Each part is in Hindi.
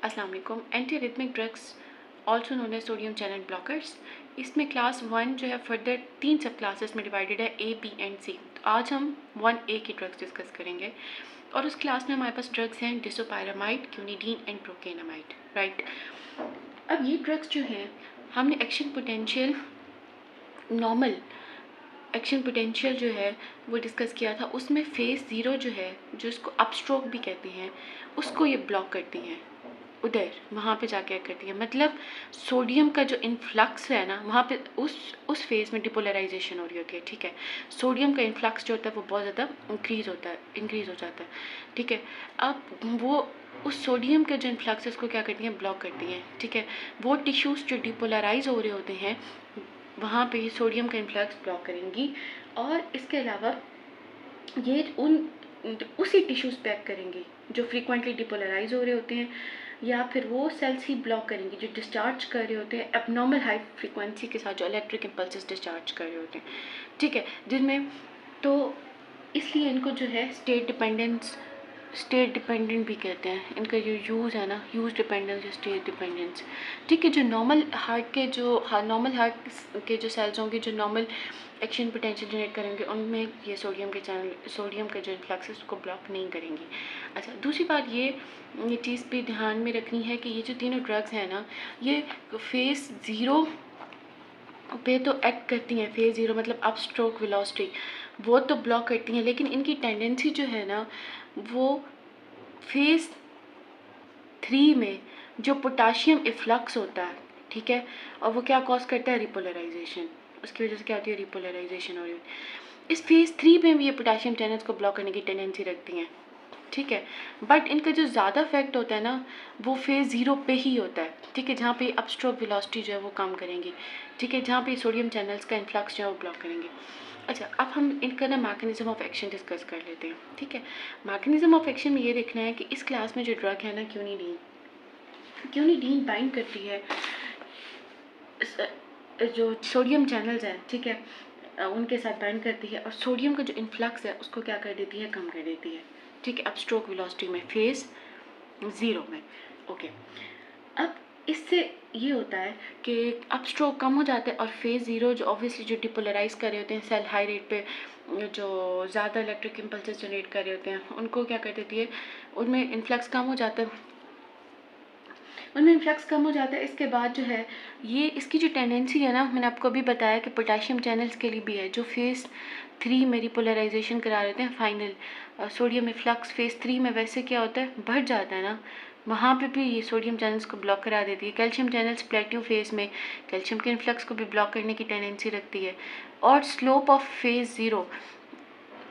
अस्सलाम वालेकुम। Antiarrhythmic drugs also known as sodium channel blockers. इसमें क्लास 1 जो है फर्दर 3 सब क्लासेस में डिवाइडेड है, A, B एंड C। तो आज हम 1A की ड्रग्स डिस्कस करेंगे और उस क्लास में हमारे पास ड्रग्स हैं डिसोपायरामाइड, क्यूनिडीन एंड प्रोकेनामाइड, राइट। अब ये ड्रग्स जो हैं हमने action potential normal action potential जो है वो डिस्कस किया था। उसमें फेज 0 जो है, जो इसको अपस्ट्रोक भी कहते हैं, उसको ये ब्लॉक करती हैं। उधर वहाँ पे जाके करती है, मतलब सोडियम का जो इन्फ्लक्स है ना, वहाँ पे उस फेज में डिपोलराइजेशन हो रही होती है, ठीक है। सोडियम का इन्फ्लक्स जो होता है वो बहुत ज़्यादा इंक्रीज़ हो जाता है, ठीक है। अब वो उस सोडियम के जो इन्फ्लक्स है उसको क्या करती हैं, ब्लॉक करती हैं, ठीक है। वो टिश्यूज़ जो डिपोलराइज हो रहे होते हैं वहाँ पे सोडियम का इन्फ्लक्स ब्लॉक करेंगी, और इसके अलावा ये उसी टिश्यूज़ पे एक्ट करेंगी जो फ्रीक्वेंटली डिपोलराइज हो रहे होते हैं, या फिर वो सेल्स ही ब्लॉक करेंगी जो डिस्चार्ज कर रहे होते हैं एबनॉर्मल हाई फ्रीक्वेंसी के साथ, जो इलेक्ट्रिक इम्पल्सेस डिस्चार्ज कर रहे होते हैं, ठीक है। जिनमें तो इसलिए इनको जो है स्टेट डिपेंडेंट भी कहते हैं। इनका जो यूज़ है ना, यूज़ डिपेंडेंस या स्टेट डिपेंडेंस, ठीक है। जो नॉर्मल हार्ट के जो सेल्स होंगे, जो नॉर्मल एक्शन पोटेंशियल जनरेट करेंगे, उनमें ये सोडियम का जो इन्फ्लक्स है उसको ब्लॉक नहीं करेंगी। अच्छा, दूसरी बात ये चीज़ भी ध्यान में रखनी है कि ये जो तीनों ड्रग्स हैं ना, ये फेज 0 पे तो एक्ट करती हैं। फेज 0 मतलब अप स्ट्रोक वेलोसिटी, वो तो ब्लॉक करती हैं, लेकिन इनकी टेंडेंसी जो है ना, वो फेज 3 में जो पोटाशियम इफ्लक्स होता है, ठीक है, और वो क्या कॉज करता है, रिपोलराइजेशन। उसकी वजह से क्या होती है, रिपोलराइजेशन हो रही है। इस फेज 3 में भी ये पोटाशियम चैनल्स को ब्लॉक करने की टेंडेंसी रखती हैं, ठीक है। बट इनका जो ज़्यादा इफेक्ट होता है ना, वो फेज 0 पे ही होता है, ठीक है, जहाँ पे अपस्ट्रोक वेलोसिटी जो है वो कम करेंगी, ठीक है, जहाँ पे सोडियम चैनल्स का इन्फ्लक्स जो है वो ब्लॉक करेंगे। अच्छा, अब हम इनका ना मैकेनिज्म ऑफ एक्शन डिस्कस कर लेते हैं, ठीक है। मैकेनिज्म ऑफ एक्शन में ये देखना है कि इस क्लास में जो ड्रग है ना, क्यूनिडीन बाइंड करती है जो सोडियम चैनल्स हैं, ठीक है, उनके साथ बाइंड करती है, और सोडियम का जो इन्फ्लक्स है उसको क्या कर देती है, कम कर देती है, ठीक है, अपस्ट्रोक वेलोसिटी में, फेज 0 में। ओके, अब इससे ये होता है कि अपस्ट्रोक कम हो जाता है, और फेज 0 जो ऑब्वियसली जो डिपोलराइज कर रहे होते हैं सेल, हाई रेट पे जो ज़्यादा इलेक्ट्रिक इम्पल्सेस जनरेट कर रहे होते हैं, उनको क्या कर देती है, उनमें इन्फ्लक्स कम हो जाता है, इसके बाद जो है ये इसकी जो टेंडेंसी है ना, मैंने आपको अभी बताया कि पोटाशियम चैनल्स के लिए भी है, जो फेज 3 में रिपोलराइजेशन करा देते हैं फाइनल सोडियम इफ्लक्स। फेज 3 में वैसे क्या होता है, बढ़ जाता है ना, वहाँ पे भी ये सोडियम चैनल्स को ब्लॉक करा देती है। कैल्शियम चैनल्स प्लेट्यू फेज में कैल्शियम के इन्फ्लक्स को भी ब्लॉक करने की टेंडेंसी रखती है, और slope of phase 0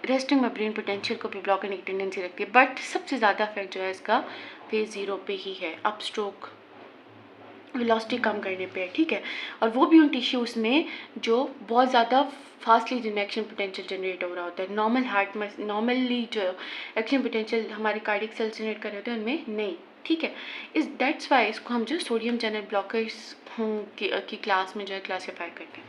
resting membrane potential को भी ब्लॉक करने की टेंडेंसी रखती है। बट सबसे ज़्यादा इफेक्ट जो है इसका फेज 0 पे ही है, अपस्ट्रोक वेलोसिटी कम करने पे है, ठीक है। और वो भी उन टिश्यूज़ में जो बहुत ज़्यादा फास्टली जिनमें एक्शन पोटेंशियल जनरेट हो रहा होता है। नॉर्मल हार्ट में नॉर्मली जो एक्शन पोटेंशियल हमारे कार्डियक सेल्स जनरेट कर रहे होते हैं, उनमें नहीं, ठीक है। दैट्स वाई इसको हम जो सोडियम चैनल ब्लॉकर्स की क्लास में जो है क्लासीफाई करते हैं,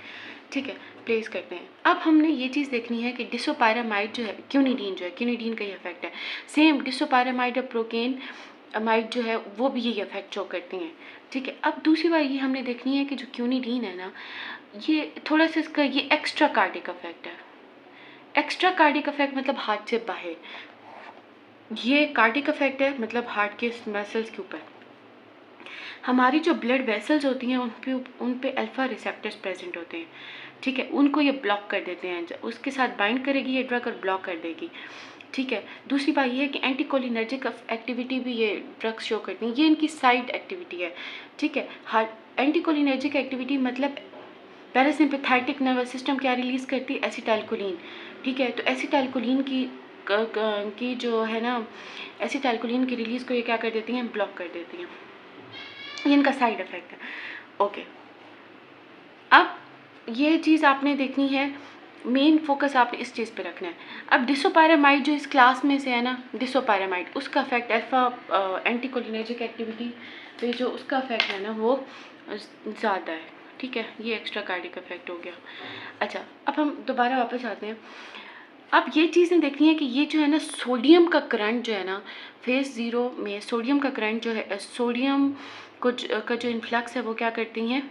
ठीक है, प्लेस करते हैं। अब हमने ये चीज़ देखनी है कि डिसोपायरामाइड जो है, क्यूनिडीन का ही इफेक्ट है। सेम डिसोपायरामाइड और प्रोकेनामाइड जो है वो भी यही इफेक्ट शो करती हैं, ठीक है। अब दूसरी बात ये हमने देखनी है कि जो क्यूनिडीन है ना, ये थोड़ा सा इसका ये एक्स्ट्रा कार्डिक इफेक्ट है। एक्स्ट्रा कार्डिक इफेक्ट मतलब हार्ट से बाहर, ये कार्डिक इफेक्ट है मतलब हार्ट के मसल्स के ऊपर। हमारी जो ब्लड वेसल्स होती हैं उन पे अल्फा रिसेप्टर्स प्रेजेंट होते हैं, ठीक है, उनको ये ब्लॉक कर देते हैं। उसके साथ बाइंड करेगी ये ड्रग और ब्लॉक कर देगी, ठीक है। दूसरी बात ये है कि एंटीकोलिनर्जिक एक्टिविटी भी ये ड्रग्स शो करती हैं, ये इनकी साइड एक्टिविटी है, ठीक है। एंटीकोलिनर्जिक एक्टिविटी मतलब पैरासिम्पैथेटिक नर्वस सिस्टम क्या रिलीज़ करती है, एसिटाइलकोलिन, ठीक है। तो एसिटाइलकोलिन की जो है ना, एसिटाइलकोलिन की रिलीज़ को ये क्या कर देती हैं, ब्लॉक कर देती हैं। ये इनका साइड इफेक्ट है, ओके। अब ये चीज़ आपने देखनी है, मेन फोकस आपने इस चीज़ पे रखना है। अब डिसोपायरामाइड जो इस क्लास में से है ना, डिसोपायरामाइड, उसका इफेक्ट अल्फा एंटीकोलिनर्जिक एक्टिविटी पे जो उसका इफेक्ट है ना वो ज़्यादा है, ठीक है। ये एक्स्ट्रा कार्डिक इफेक्ट हो गया। अच्छा, अब हम दोबारा वापस आते हैं। अब ये चीज़ें देखनी है कि ये जो है ना सोडियम का करंट जो है ना फेज 0 में सोडियम का करंट जो है सोडियम को का जो इन्फ्लक्स है वो क्या करती हैं,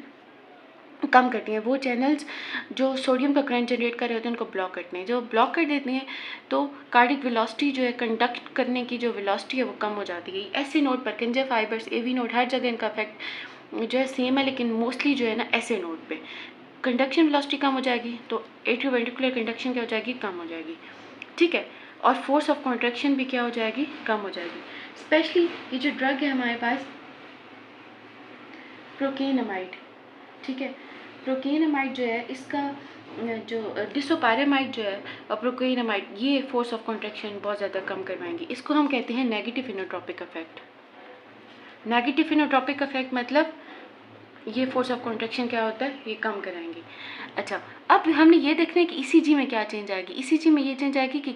कम करती हैं। वो चैनल्स जो सोडियम का करंट जनरेट कर रहे होते हैं उनको ब्लॉक करते हैं। जो ब्लॉक कर देती हैं तो कार्डिक वेलोसिटी जो है, कंडक्ट करने की जो वेलोसिटी है वो कम हो जाती है। ऐसे नोड पर कंजे फाइबर्स, एवी नोड, हर जगह इनका इफेक्ट जो है सेम है, लेकिन मोस्टली जो है ना ऐसे नोड पे कंडक्शन वेलोसिटी कम हो जाएगी तो एट्रियोवेंट्रिकुलर कंडक्शन क्या हो जाएगी, कम हो जाएगी। ठीक है, और फोर्स ऑफ कॉन्ट्रैक्शन भी क्या हो जाएगी, कम हो जाएगी। स्पेशली ये जो ड्रग है हमारे पास प्रोकेनामाइड, ठीक है, प्रोकेनामाइड जो है इसका जो डिसोपारामाइड जो है और प्रोकेनामाइड, ये फोर्स ऑफ कॉन्ट्रैक्शन बहुत ज़्यादा कम करवाएंगी। इसको हम कहते हैं negative inotropic effect. Negative inotropic effect मतलब ये फोर्स ऑफ कॉन्ट्रैक्शन क्या होता है, ये कम कराएंगे। अच्छा, अब हमने ये देखना है कि ईसीजी में क्या चेंज आएगी। ईसीजी में ये चेंज आएगी कि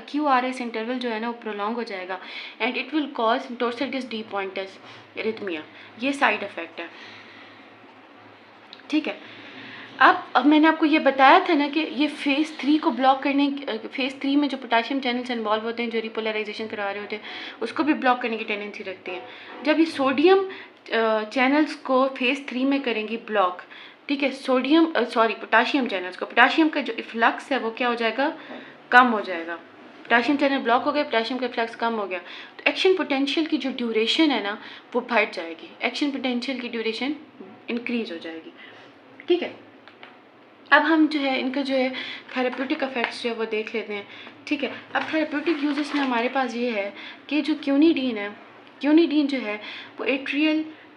QRS इंटरवल जो है ना वो प्रोलॉन्ग हो जाएगा and it will cause torsades de pointes arrhythmia. ये साइड इफेक्ट है। ठीक है, अब मैंने आपको ये बताया था ना कि ये फेज़ 3 को ब्लॉक करने, फेज़ 3 में जो पोटाशियम चैनल्स इन्वॉल्व होते हैं जो रिपोलराइजेशन करा रहे होते हैं उसको भी ब्लॉक करने की टेंडेंसी रखते हैं। जब ये सोडियम चैनल्स को फेज़ 3 में करेंगी ब्लॉक, ठीक है, पोटाशियम चैनल्स को, पोटाशियम का जो इफ्लक्स है वो क्या हो जाएगा, कम हो जाएगा। पोटाशियम चैनल ब्लॉक हो गए, पोटाशियम का इफ्लक्स कम हो गया तो एक्शन पोटेंशियल की जो ड्यूरेशन है ना वो बढ़ जाएगी, एक्शन पोटेंशियल की ड्यूरेशन इंक्रीज हो जाएगी। ठीक है, अब हम जो है इनका जो है थेरेप्यूटिक इफेक्ट्स जो है वो देख लेते हैं। ठीक है, अब थेरेप्यूटिक यूजेस में हमारे पास ये है कि जो क्यूनिडीन है, क्यूनिडीन जो है वो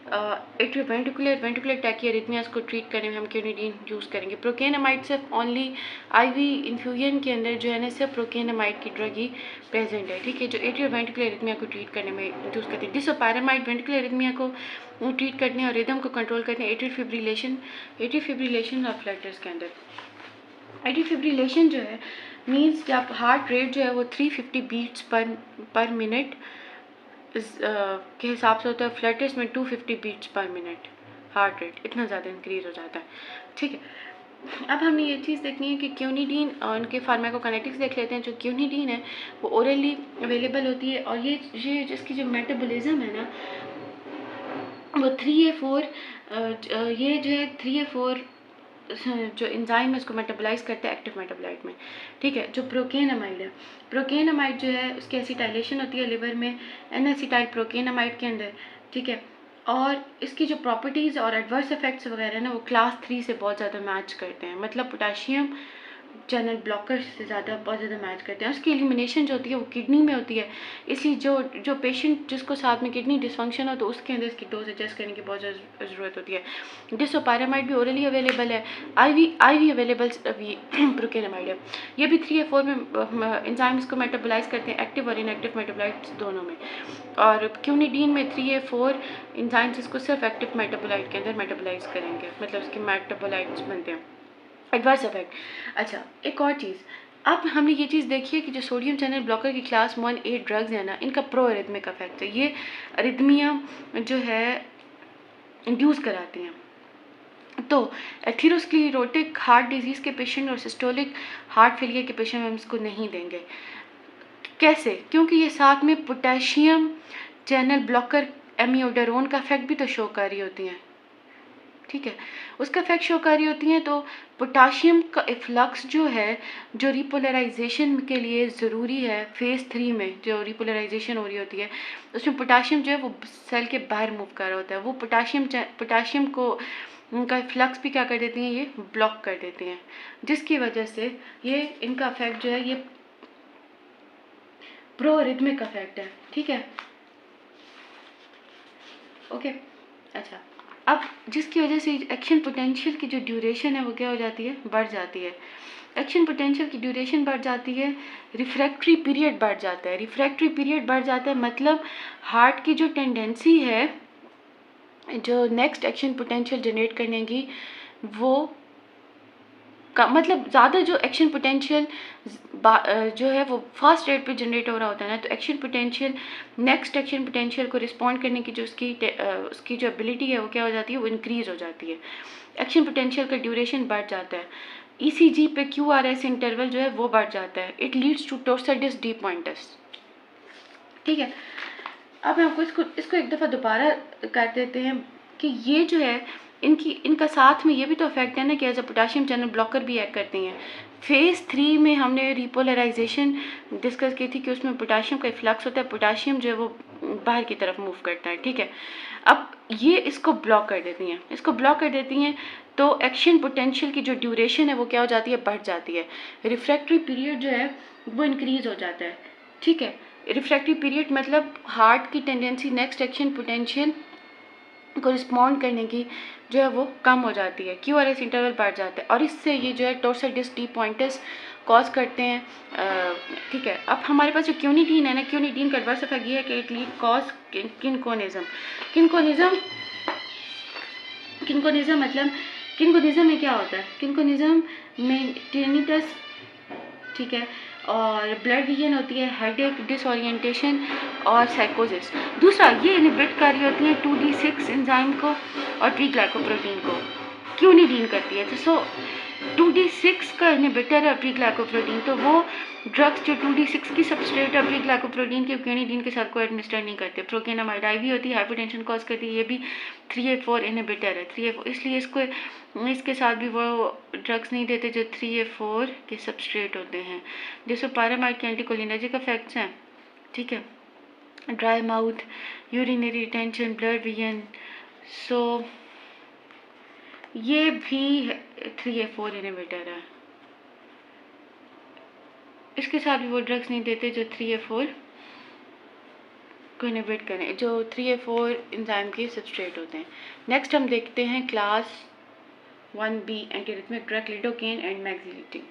वेंट्रिकुलर टैकियारिथमियास को ट्रीट करने में हम क्यूनिडीन यूज़ करेंगे। प्रोकेनामाइड सिर्फ ओनली IV इन्फ्यूजन के अंदर जो है ना सिर्फ प्रोकेनामाइड की ड्रग ही प्रेजेंट है। ठीक है, जो एट्रियोवेंट्रिकुलर एरिथमिया को ट्रीट करने में यूज़ करते हैं। डिसोपारामाइड वेंट्रिकुलर एरिथमिया को ट्रीट करने और रिदम को कंट्रोल करने, एट्रियल ऑफ फ्लैटर्स के अंदर। एट्रियल फिब्रिलेशन जो है मीन्स जब हार्ट रेट जो है वो 350 बीट्स पर मिनट के हिसाब से होता है। फ्लैटर्स में 250 बीट्स पर मिनट हार्ट रेट, इतना ज़्यादा इंक्रीज हो जाता है। ठीक है, अब हमें ये चीज़ देखनी है कि क्यूनिडीन और उनके फार्माकोकाइनेटिक्स देख लेते हैं। जो क्यूनिडीन है वो ओरली अवेलेबल होती है और ये जिसकी जो मेटाबॉलिज्म है ना वो 3A4 ये जो है 3A4 जो एंजाइम है उसको मेटाबोलाइज करता है एक्टिव मेटाबोलाइट में। ठीक है, जो प्रोकेनामाइड है, प्रोकेनामाइड जो है उसकी एसिटाइलेशन होती है लिवर में N-एसिटाइल प्रोकेनामाइड के अंदर। ठीक है, और इसकी जो प्रॉपर्टीज़ और एडवर्स इफेक्ट्स वगैरह ना वो क्लास 3 से बहुत ज़्यादा मैच करते हैं, मतलब पोटाशियम चैनल ब्लॉकर से ज़्यादा बहुत ज़्यादा मैच करते हैं। उसकी एलिमिनेशन जो होती है वो किडनी में होती है, इसलिए जो पेशेंट जिसको साथ में किडनी डिसफंक्शन हो तो उसके अंदर इसकी डोज एडजस्ट करने की बहुत ज़्यादा ज़रूरत होती है। डिसोपारामाइड भी ओरली अवेलेबल है, IV अवेलेबल अभी प्रोकेनामाइड है। ये भी 3A4 में एंजाइम्स को मेटाबोलाइज करते हैं, एक्टिव और इनएक्टिव मेटाबोलाइट्स दोनों में। और क्यूनिडीन में 3A4 एंजाइम्स इसको सिर्फ एक्टिव मेटाबोलाइट के अंदर मेटाबोलाइज करेंगे, मतलब उसके मेटाबोलाइट्स बनते हैं। Adverse effect. अच्छा, एक और चीज़, अब हमने ये चीज़ देखी है कि जो सोडियम चैनल ब्लॉकर की क्लास 1A ड्रग्स है ना इनका प्रो अरिथमिक इफेक्ट है, ये अरिथमिया जो है इंड्यूस कराती हैं। तो एथेरोस्क्लेरोटिक हार्ट डिजीज़ के पेशेंट और सिस्टोलिक हार्ट फेलियर के पेशेंट में हम इसको नहीं देंगे। कैसे? क्योंकि ये साथ में पोटेशियम चैनल ब्लॉकर एमियोडारोन का इफेक्ट भी तो शो कर रही होती हैं। ठीक है, उसका इफेक्ट शो कर रही होती हैं। तो पोटाशियम का इफ्लक्स जो है, जो रिपोलराइजेशन के लिए ज़रूरी है फेज़ 3 में जो रिपोलराइजेशन हो रही होती है उसमें पोटाशियम जो है वो सेल के बाहर मूव कर रहा होता है। वो पोटाशियम को उनका इफ्लक्स भी क्या कर देती हैं, ये ब्लॉक कर देती हैं, जिसकी वजह से ये इनका इफेक्ट जो है ये प्रो अरिथमिक इफेक्ट है। ठीक है, ओके। अच्छा, अब जिसकी वजह से एक्शन पोटेंशियल की जो ड्यूरेशन है वो क्या हो जाती है, बढ़ जाती है। एक्शन पोटेंशियल की ड्यूरेशन बढ़ जाती है, रिफ्रैक्टरी पीरियड बढ़ जाता है। रिफ्रैक्टरी पीरियड बढ़ जाता है मतलब हार्ट की जो टेंडेंसी है जो नेक्स्ट एक्शन पोटेंशियल जनरेट करने की वो का मतलब ज़्यादा जो एक्शन पोटेंशियल जो है वो फास्ट रेट पे जनरेट हो रहा होता है ना, तो action potential next action potential को रिस्पॉन्ड करने की जो उसकी जो एबिलिटी है वो क्या हो जाती है, वो इंक्रीज़ हो जाती है। एक्शन पोटेंशियल का ड्यूरेशन बढ़ जाता है। ईसीजी पे क्यूआरएस इंटरवल जो है वो बढ़ जाता है। It leads to torsades de pointes. ठीक है, अब मैं आपको इसको एक दफ़ा दोबारा कर देते हैं कि ये जो है इनका साथ में ये भी तो इफेक्ट है ना कि as a potassium channel blocker भी एक्ट करती हैं। फेज़ 3 में हमने रिपोलराइजेशन डिस्कस की थी कि उसमें पोटाशियम का इफ्लक्स होता है, पोटाशियम जो है वो बाहर की तरफ मूव करता है। ठीक है, अब ये इसको ब्लॉक कर देती हैं, तो एक्शन पोटेंशियल की जो ड्यूरेशन है वो क्या हो जाती है, बढ़ जाती है। रिफ्रैक्टरी पीरियड जो है वो इंक्रीज हो जाता है। ठीक है, रिफ्रैक्टरी पीरियड मतलब हार्ट की टेंडेंसी नेक्स्ट एक्शन पोटेंशियल को रिस्पॉन्ड करने की जो है वो कम हो जाती है, क्यूआरएस इंटरवल बढ़ जाता है और इससे ये जो है टोर्साइटिस डी पॉइंटस कॉज करते हैं। ठीक है, अब हमारे पास जो क्यूनिडीन है ना, क्यूनिडीन का एडवर्स इफेक्ट ये है कि इट लीड कॉज किनकोनिज्म। किनकोनिज्म मतलब किनकोनिज्म में क्या होता है, किनकोनिज्म में टिनिटस, ठीक है, और ब्लड विजन होती है, हेडेक, डिसओरिएंटेशन और साइकोसिस। दूसरा, ये इनहिबिट कर रही होती है 2D6 एंजाइम को और प्री ग्लाइकोप्रोटीन को, क्यूनिडीन करती है। तो सो 2D6 का इनहिबिटर है प्री ग्लाइकोप्रोटीन, तो वो ड्रग्स जो 2D6 की सबस्ट्रेट है प्री ग्लाइकोप्रोटीन के क्यूनिडीन के साथ को एडमिनिस्टर नहीं करते। प्रोकेनामाइड IV होती है, हाइपरटेंशन कॉज करती है, ये भी 3A4 इनहिबिटर है। 3A4 इसलिए इसके साथ भी वो ड्रग्स नहीं देते जो 3A4 के सबस्ट्रेट होते हैं। जैसे पैरामाइड के एंटीकोलिनर्जिक इफेक्ट्स हैं। ठीक है, dry mouth, urinary retention, blood vision, so ये भी 3A4 इनहिबिटर है। इसके साथ भी वो ड्रग्स नहीं देते जो 3A4 को इनहिबिट करें, जो 3A4 एंजाइम के सबस्ट्रेट होते हैं। नेक्स्ट हम देखते हैं class 1B antiarrhythmic drug lidocaine and मैक्सिलिटी।